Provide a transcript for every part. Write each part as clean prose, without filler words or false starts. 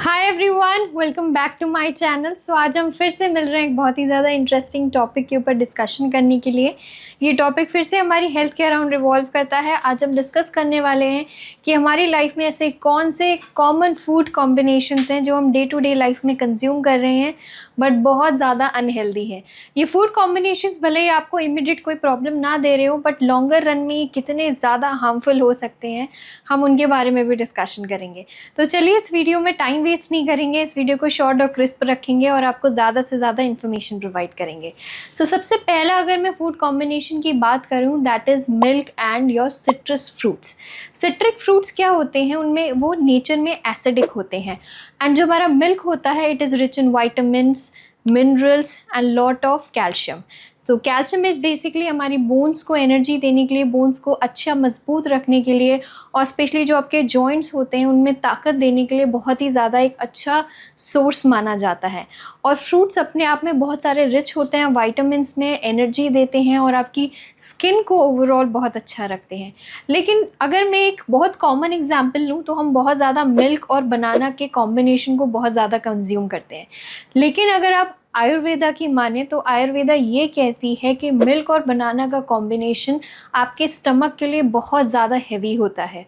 Hi everyone, welcome back to my channel. So आज हम फिर से मिल रहे हैं एक बहुत ही ज़्यादा इंटरेस्टिंग टॉपिक के ऊपर डिस्कशन करने के लिए। ये टॉपिक फिर से हमारी हेल्थ के अराउंड रिवॉल्व करता है। आज हम डिस्कस करने वाले हैं कि हमारी लाइफ में ऐसे कौन से कॉमन फूड कॉम्बिनेशंस हैं जो हम डे टू डे लाइफ में कंज्यूम कर रहे हैं बट बहुत ज़्यादा अनहेल्दी है। ये फूड कॉम्बिनेशंस भले ही आपको इमीडिएट कोई प्रॉब्लम ना दे रहे हो बट लॉन्गर रन में ये कितने ज़्यादा हार्मफुल हो सकते हैं, हम उनके बारे में भी डिस्कशन करेंगे। तो चलिए इस वीडियो में टाइम वेस्ट नहीं करेंगे, इस वीडियो को शॉर्ट और क्रिस्प रखेंगे और आपको ज़्यादा से ज़्यादा इन्फॉर्मेशन प्रोवाइड करेंगे। तो सबसे पहला अगर मैं फूड कॉम्बिनेशन की बात करूं, that is milk and your citrus fruits. Citric fruits क्या होते हैं, उनमें वो नेचर में एसिडिक होते हैं एंड जो हमारा मिल्क होता है it is rich in vitamins, minerals and lot of calcium. तो कैल्शियम इज़ बेसिकली हमारी बोन्स को एनर्जी देने के लिए, बोन्स को अच्छा मजबूत रखने के लिए और स्पेशली जो आपके जॉइंट्स होते हैं उनमें ताकत देने के लिए बहुत ही ज़्यादा एक अच्छा सोर्स माना जाता है। और फ्रूट्स अपने आप में बहुत सारे रिच होते हैं, वाइटामिन्स में एनर्जी देते हैं और आपकी स्किन को ओवरऑल बहुत अच्छा रखते हैं। लेकिन अगर मैं एक बहुत कॉमन एग्जांपल लूँ तो हम बहुत ज़्यादा मिल्क और बनाना के कॉम्बिनेशन को बहुत ज़्यादा कंज्यूम करते हैं। लेकिन अगर आप आयुर्वेदा की माने तो आयुर्वेदा ये कहती है कि मिल्क और बनाना का कॉम्बिनेशन आपके स्टमक के लिए बहुत ज़्यादा हेवी होता है।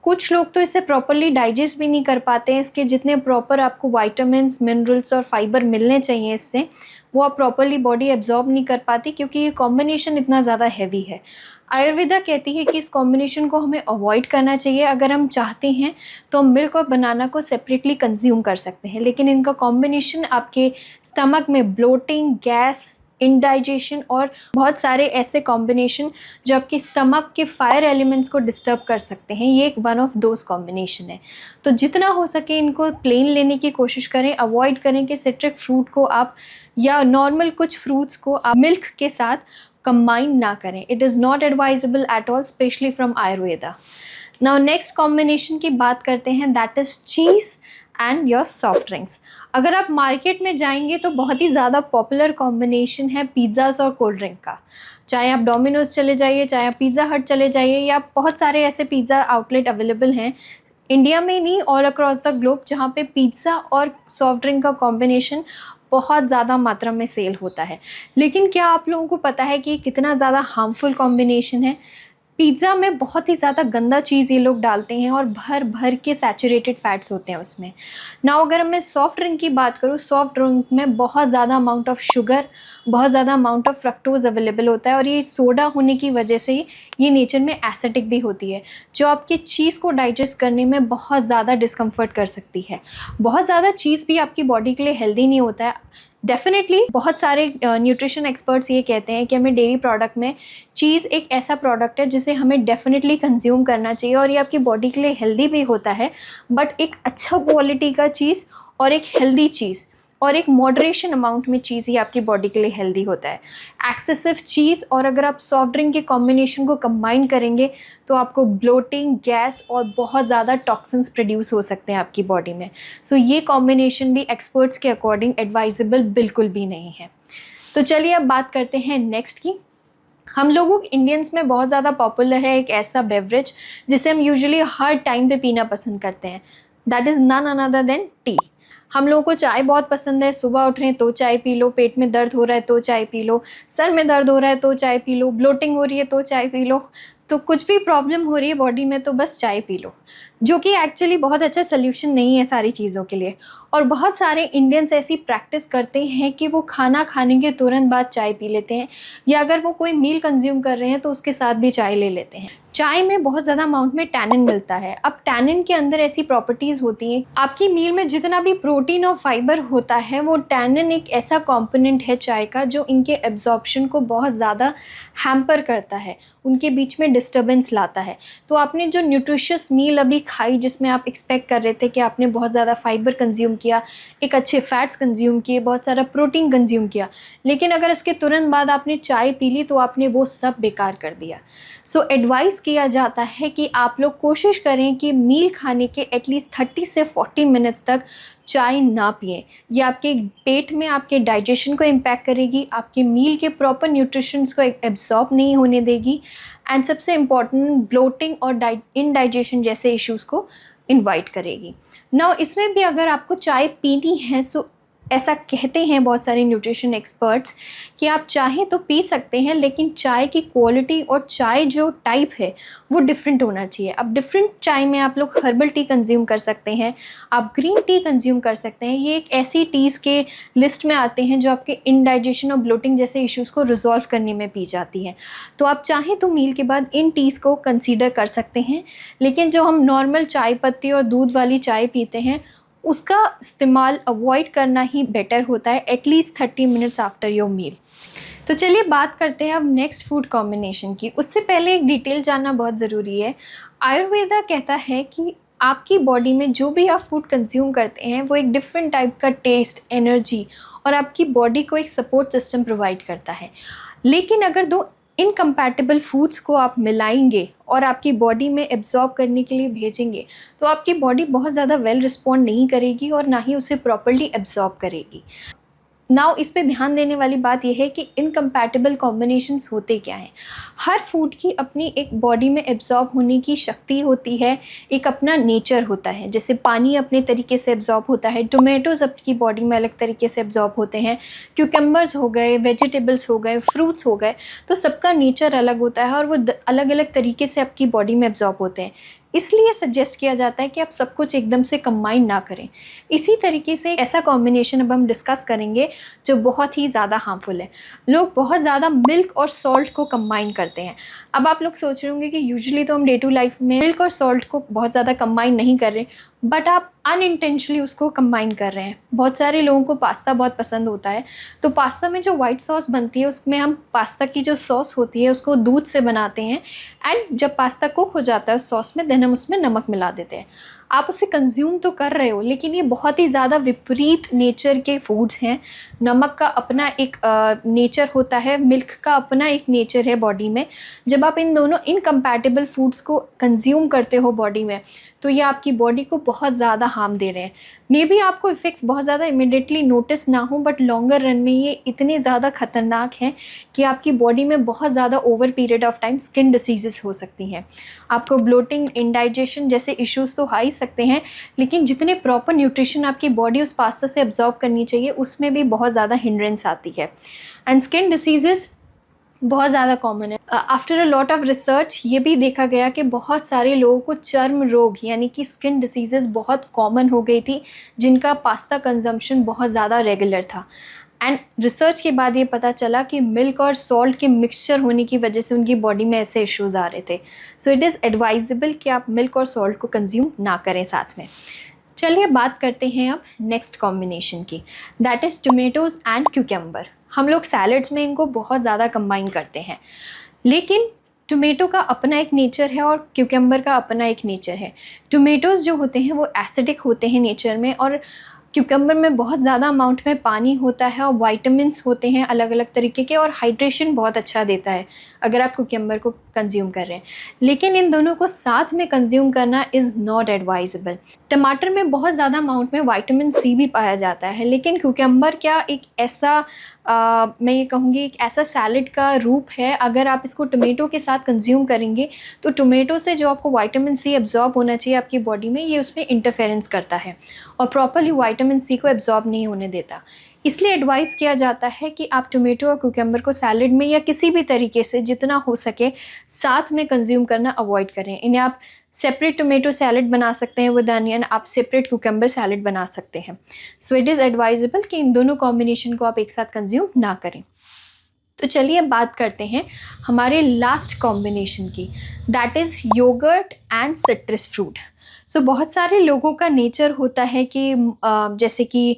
कुछ लोग तो इसे प्रॉपरली डाइजेस्ट भी नहीं कर पाते हैं, इसके जितने प्रॉपर आपको वाइटामिन्स, मिनरल्स और फाइबर मिलने चाहिए इससे, वो आप प्रॉपरली बॉडी एब्जॉर्ब नहीं कर पाती क्योंकि ये कॉम्बिनेशन इतना ज़्यादा हैवी है। आयुर्वेदा कहती है कि इस कॉम्बिनेशन को हमें अवॉइड करना चाहिए। अगर हम चाहते हैं तो हम मिल्क और बनाना को सेपरेटली कंज्यूम कर सकते हैं, लेकिन इनका कॉम्बिनेशन आपके स्टमक में ब्लोटिंग, गैस, इंडाइजेशन और बहुत सारे ऐसे कॉम्बिनेशन जो आपके स्टमक के फायर एलिमेंट्स को डिस्टर्ब कर सकते हैं, ये एक वन ऑफ दोज कॉम्बिनेशन है। तो जितना हो सके इनको प्लेन लेने की कोशिश करें, अवॉइड करें कि सिट्रिक फ्रूट को आप या नॉर्मल कुछ फ्रूट्स को आप मिल्क के साथ कंबाइन ना करें। It is not advisable at all, specially from Ayurveda. Now next combination की बात करते हैं, that is cheese and your soft drinks. अगर आप मार्केट में जाएंगे तो बहुत ही ज़्यादा पॉपुलर कॉम्बिनेशन है पिज़्ज़ास और कोल्ड ड्रिंक का। चाहे आप डोमिनोज चले जाइए, चाहे आप पिज़्ज़ा हट चले जाइए, या बहुत सारे ऐसे पिज़्ज़ा आउटलेट अवेलेबल हैं इंडिया में नहीं, ऑल अक्रॉस द ग्लोब, जहाँ पे पिज़्ज़ा और सॉफ्ट ड्रिंक का कॉम्बिनेशन बहुत ज़्यादा मात्रा में सेल होता है। लेकिन क्या आप लोगों को पता है कि कितना ज़्यादा हार्मफुल कॉम्बिनेशन है? पिज़्ज़ा में बहुत ही ज़्यादा गंदा चीज़ ये लोग डालते हैं और भर भर के सैचुरेटेड फैट्स होते हैं उसमें। नाउ अगर मैं सॉफ्ट ड्रिंक की बात करूँ, सॉफ्ट ड्रिंक में बहुत ज़्यादा अमाउंट ऑफ शुगर, बहुत ज़्यादा अमाउंट ऑफ फ्रक्टोज अवेलेबल होता है और ये सोडा होने की वजह से ही ये नेचर में एसिडिक भी होती है, जो आपकी चीज़ को डाइजेस्ट करने में बहुत ज़्यादा डिस्कम्फर्ट कर सकती है। बहुत ज़्यादा चीज़ भी आपकी बॉडी के लिए हेल्दी नहीं होता है। डेफिनेटली बहुत सारे न्यूट्रिशन एक्सपर्ट्स ये कहते हैं कि हमें डेयरी प्रोडक्ट में चीज़ एक ऐसा प्रोडक्ट है जिसे हमें डेफिनेटली कंज्यूम करना चाहिए और ये आपकी बॉडी के लिए हेल्दी भी होता है, बट एक अच्छा क्वालिटी का चीज़ और एक हेल्दी चीज़ और एक मॉडरेशन अमाउंट में चीज़ ही आपकी बॉडी के लिए हेल्दी होता है। एक्सेसिव चीज़ और अगर आप सॉफ्ट ड्रिंक के कॉम्बिनेशन को कंबाइन करेंगे तो आपको ब्लोटिंग, गैस और बहुत ज़्यादा टॉक्सिन्स प्रोड्यूस हो सकते हैं आपकी बॉडी में। सो ये कॉम्बिनेशन भी एक्सपर्ट्स के अकॉर्डिंग एडवाइजेबल बिल्कुल भी नहीं है। तो चलिए अब बात करते हैं नेक्स्ट की। हम लोगों इंडियंस में बहुत ज़्यादा पॉपुलर है एक ऐसा बेवरेज जिसे हम यूजुअली हर टाइम पे पीना पसंद करते हैं, that is none other than tea. हम लोगों को चाय बहुत पसंद है, सुबह उठ रहे हैं तो चाय पी लो, पेट में दर्द हो रहा है तो चाय पी लो, सर में दर्द हो रहा है तो चाय पी लो, ब्लोटिंग हो रही है तो चाय पी लो, तो कुछ भी प्रॉब्लम हो रही है बॉडी में तो बस चाय पी लो, जो कि एक्चुअली बहुत अच्छा सल्यूशन नहीं है सारी चीज़ों के लिए। और बहुत सारे इंडियंस ऐसी प्रैक्टिस करते हैं कि वो खाना खाने के तुरंत बाद चाय पी लेते हैं, या अगर वो कोई मील कंज्यूम कर रहे हैं तो उसके साथ भी चाय ले लेते हैं। चाय में बहुत ज़्यादा अमाउंट में टैनिन मिलता है। अब टैनिन के अंदर ऐसी प्रॉपर्टीज़ होती हैं, आपकी मील में जितना भी प्रोटीन और फाइबर होता है वो टैनिन एक ऐसा कंपोनेंट है चाय का जो इनके एब्जॉर्प्शन को बहुत ज़्यादा हैम्पर करता है, उनके बीच में डिस्टर्बेंस लाता है। तो आपने जो न्यूट्रिशियस मील अभी खाई जिसमें आप एक्सपेक्ट कर रहे थे कि आपने बहुत ज़्यादा फाइबर कंज्यूम किया, एक अच्छे फैट्स कंज्यूम किए, बहुत सारा प्रोटीन कंज्यूम किया, लेकिन अगर उसके तुरंत बाद आपने चाय पी ली तो आपने वो सब बेकार कर दिया। सो एडवाइस किया जाता है कि आप लोग कोशिश करें कि मील खाने के एटलीस्ट 30 से 40 मिनट्स तक चाय ना पिएं। ये आपके पेट में आपके डाइजेशन को इम्पैक्ट करेगी, आपके मील के प्रॉपर न्यूट्रिशंस को एब्जॉर्ब नहीं होने देगी एंड सबसे इम्पॉर्टेंट ब्लोटिंग और इनडाइजेशन जैसे इश्यूज़ को इनवाइट करेगी। नाउ इसमें भी अगर आपको चाय पीनी है, सो ऐसा कहते हैं बहुत सारे न्यूट्रिशन एक्सपर्ट्स कि आप चाहें तो पी सकते हैं, लेकिन चाय की क्वालिटी और चाय जो टाइप है वो डिफरेंट होना चाहिए। अब डिफरेंट चाय में आप लोग हर्बल टी कंज्यूम कर सकते हैं, आप ग्रीन टी कंज्यूम कर सकते हैं। ये एक ऐसी टीज़ के लिस्ट में आते हैं जो आपके इनडाइजेशन और ब्लोटिंग जैसे इश्यूज़ को रिजॉल्व करने में पी जाती हैं। तो आप चाहें तो मील के बाद इन टीज़ को कंसीडर कर सकते हैं, लेकिन जो हम नॉर्मल चाय पत्ती और दूध वाली चाय पीते हैं उसका इस्तेमाल अवॉइड करना ही बेटर होता है, at least 30 minutes after your meal. तो चलिए बात करते हैं अब नेक्स्ट फूड कॉम्बिनेशन की। उससे पहले एक डिटेल जानना बहुत ज़रूरी है। आयुर्वेदा कहता है कि आपकी बॉडी में जो भी आप फूड कंज्यूम करते हैं वो एक डिफरेंट टाइप का टेस्ट, एनर्जी और आपकी बॉडी को एक सपोर्ट सिस्टम प्रोवाइड करता है। लेकिन अगर दो इनकम्पैटिबल फूड्स को आप मिलाएंगे और आपकी बॉडी में एब्जॉर्ब करने के लिए भेजेंगे, तो आपकी बॉडी बहुत ज़्यादा वेल रिस्पॉन्ड नहीं करेगी और ना ही उसे प्रॉपर्ली एब्जॉर्ब करेगी। नाउ इस पे ध्यान देने वाली बात यह है कि इनकम्पैटिबल कॉम्बिनेशंस होते क्या हैं। हर फूड की अपनी एक बॉडी में एब्जॉर्ब होने की शक्ति होती है, एक अपना नेचर होता है। जैसे पानी अपने तरीके से एब्जॉर्ब होता है, टोमेटोज़ आपकी बॉडी में अलग तरीके से एब्जॉर्ब होते हैं, क्यूकम्बर्स हो गए, वेजिटेबल्स हो गए, फ्रूट्स हो गए, तो सबका नेचर अलग होता है और वो अलग अलग तरीके से आपकी बॉडी में एब्जॉर्ब होते हैं। इसलिए सजेस्ट किया जाता है कि आप सब कुछ एकदम से कंबाइन ना करें। इसी तरीके से ऐसा कॉम्बिनेशन अब हम डिस्कस करेंगे जो बहुत ही ज़्यादा हार्मफुल है। लोग बहुत ज़्यादा मिल्क और सॉल्ट को कंबाइन करते हैं। अब आप लोग सोच रहे होंगे कि यूजुअली तो हम डे टू लाइफ में मिल्क और सॉल्ट को बहुत ज़्यादा कंबाइन नहीं कर रहे, बट आप अनइंटेंशनली उसको कंबाइन कर रहे हैं। बहुत सारे लोगों को पास्ता बहुत पसंद होता है, तो पास्ता में जो वाइट सॉस बनती है उसमें हम पास्ता की जो सॉस होती है उसको दूध से बनाते हैं, एंड जब पास्ता कुक हो जाता है उस सॉस में, देन हम उसमें नमक मिला देते हैं। आप उसे कंज्यूम तो कर रहे हो, लेकिन ये बहुत ही ज़्यादा विपरीत नेचर के फूड्स हैं। नमक का अपना एक नेचर होता है, मिल्क का अपना एक नेचर है बॉडी में। जब आप इन दोनों इनकम्पैटिबल फूड्स को कंज्यूम करते हो बॉडी में, तो ये आपकी बॉडी को बहुत ज़्यादा हार्म दे रहे हैं। मे बी आपको इफ़ेक्ट्स बहुत ज़्यादा इमिडिएटली नोटिस ना हो, बट लॉन्गर रन में ये इतने ज़्यादा ख़तरनाक हैं कि आपकी बॉडी में बहुत ज़्यादा over period of time skin diseases हो सकती हैं। आपको ब्लोटिंग, इंडाइजेशन जैसे इश्यूज़ तो आ ही सकते हैं, लेकिन जितने प्रॉपर न्यूट्रिशन आपकी बॉडी उस पास्ता से एब्जॉर्ब करनी चाहिए उसमें भी बहुत ज़्यादा हिंड्रेंस आती है। एंड स्किन डिसीज़ेस बहुत ज़्यादा कॉमन है। After a lot of research ये भी देखा गया कि बहुत सारे लोगों को चर्म रोग यानी कि स्किन डिसीज़ेस बहुत कॉमन हो गई थी, जिनका पास्ता कंजम्पशन बहुत ज़्यादा रेगुलर था। एंड रिसर्च के बाद ये पता चला कि मिल्क और सॉल्ट के मिक्सचर होने की वजह से उनकी बॉडी में ऐसे इश्यूज़ आ रहे थे। सो इट इज़ एडवाइजेबल कि आप मिल्क और सॉल्ट को कंज्यूम ना करें साथ में। चलिए बात करते हैं अब नेक्स्ट कॉम्बिनेशन की, that is tomatoes and cucumber. हम लोग सैलड्स में इनको बहुत ज़्यादा कंबाइन करते हैं, लेकिन टोमेटो का अपना एक नेचर है और क्यूकम्बर का अपना एक नेचर है। टोमेटोज़ जो होते हैं वो एसिडिक होते हैं नेचर में, और क्यूकम्बर में बहुत ज़्यादा अमाउंट में पानी होता है और वाइटामिन्स होते हैं अलग अलग तरीके के, और हाइड्रेशन बहुत अच्छा देता है अगर आप क्यूकम्बर को कंज्यूम कर रहे हैं। लेकिन इन दोनों को साथ में कंज्यूम करना इज़ नॉट एडवाइजेबल। टमाटर में बहुत ज़्यादा अमाउंट में विटामिन सी भी पाया जाता है, लेकिन क्यूकम्बर क्या एक ऐसा मैं ये कहूँगी एक ऐसा सैलड का रूप है, अगर आप इसको टोमेटो के साथ कंज्यूम करेंगे तो टोमेटो से जो आपको विटामिन सी एब्जॉर्ब होना चाहिए आपकी बॉडी में, ये उसमें इंटरफेरेंस करता है और प्रॉपर्ली विटामिन सी को एब्जॉर्ब नहीं होने देता। इसलिए एडवाइस किया जाता है कि आप टोमेटो और क्यूकम्बर को सैलड में या किसी भी तरीके से जितना हो सके साथ में कंज्यूम करना अवॉइड करें। इन्हें आप सेपरेट टोमेटो सैलड बना सकते हैं विद अनियन, आप सेपरेट क्यूकम्बर सैलड बना सकते हैं। सो इट इज़ एडवाइजेबल कि इन दोनों कॉम्बिनेशन को आप एक साथ कंज्यूम ना करें। तो चलिए अब बात करते हैं हमारे लास्ट कॉम्बिनेशन की, that is yoghurt and citrus fruit. So बहुत सारे लोगों का नेचर होता है कि जैसे कि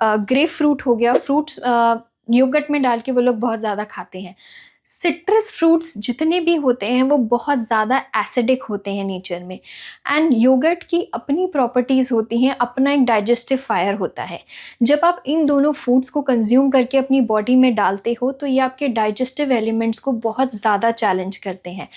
ग्रेप फ्रूट हो गया, फ्रूट्स योगर्ट में डाल के वो लोग बहुत ज़्यादा खाते हैं। सिट्रस फ्रूट्स जितने भी होते हैं वो बहुत ज़्यादा एसिडिक होते हैं नेचर में, एंड योगर्ट की अपनी प्रॉपर्टीज़ होती हैं, अपना एक डाइजेस्टिव फायर होता है। जब आप इन दोनों फूड्स को कंज्यूम करके अपनी बॉडी में डालते हो तो ये आपके डाइजेस्टिव एलिमेंट्स को बहुत ज़्यादा चैलेंज करते हैं,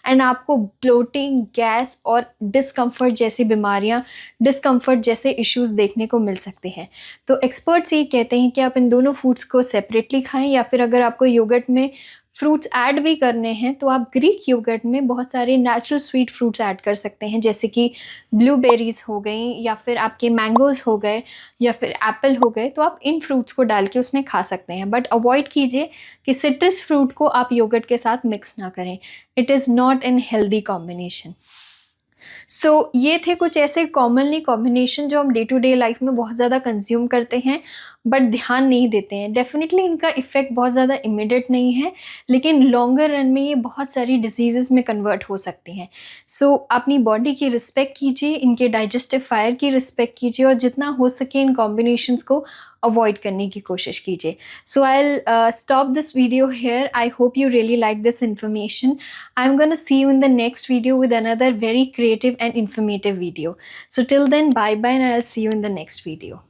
एंड आपको ब्लोटिंग, गैस और डिस्कम्फर्ट जैसी बीमारियाँ, डिस्कम्फर्ट जैसे इश्यूज़ देखने को मिल सकते हैं। तो एक्सपर्ट्स ये कहते हैं कि आप इन दोनों फूड्स को सेपरेटली खाएं, या फिर अगर आपको योगर्ट में फ्रूट्स ऐड भी करने हैं तो आप ग्रीक योगर्ट में बहुत सारे नेचुरल स्वीट फ्रूट्स ऐड कर सकते हैं, जैसे कि ब्लूबेरीज हो गई या फिर आपके मैंगोज हो गए या फिर एप्पल हो गए, तो आप इन फ्रूट्स को डाल के उसमें खा सकते हैं। बट अवॉइड कीजिए कि सिट्रस फ्रूट को आप योगर्ट के साथ मिक्स ना करें, it is not an healthy combination. ये थे कुछ ऐसे कॉमनली कॉम्बिनेशन जो हम डे टू डे लाइफ में बहुत ज़्यादा कंज्यूम करते हैं बट ध्यान नहीं देते हैं। डेफिनेटली इनका इफ़ेक्ट बहुत ज़्यादा इमीडिएट नहीं है, लेकिन लॉन्गर रन में ये बहुत सारी डिजीज़ में कन्वर्ट हो सकती हैं। अपनी बॉडी की रिस्पेक्ट कीजिए, इनके डाइजेस्टिव फायर की रिस्पेक्ट कीजिए और जितना हो सके इन कॉम्बिनेशंस को अवॉइड करने की कोशिश कीजिए। I'll stop this video here. I hope you really like this information. I'm gonna see you in the next video with another very creative and informative video. So till then, bye bye, and I'll see you in the next video.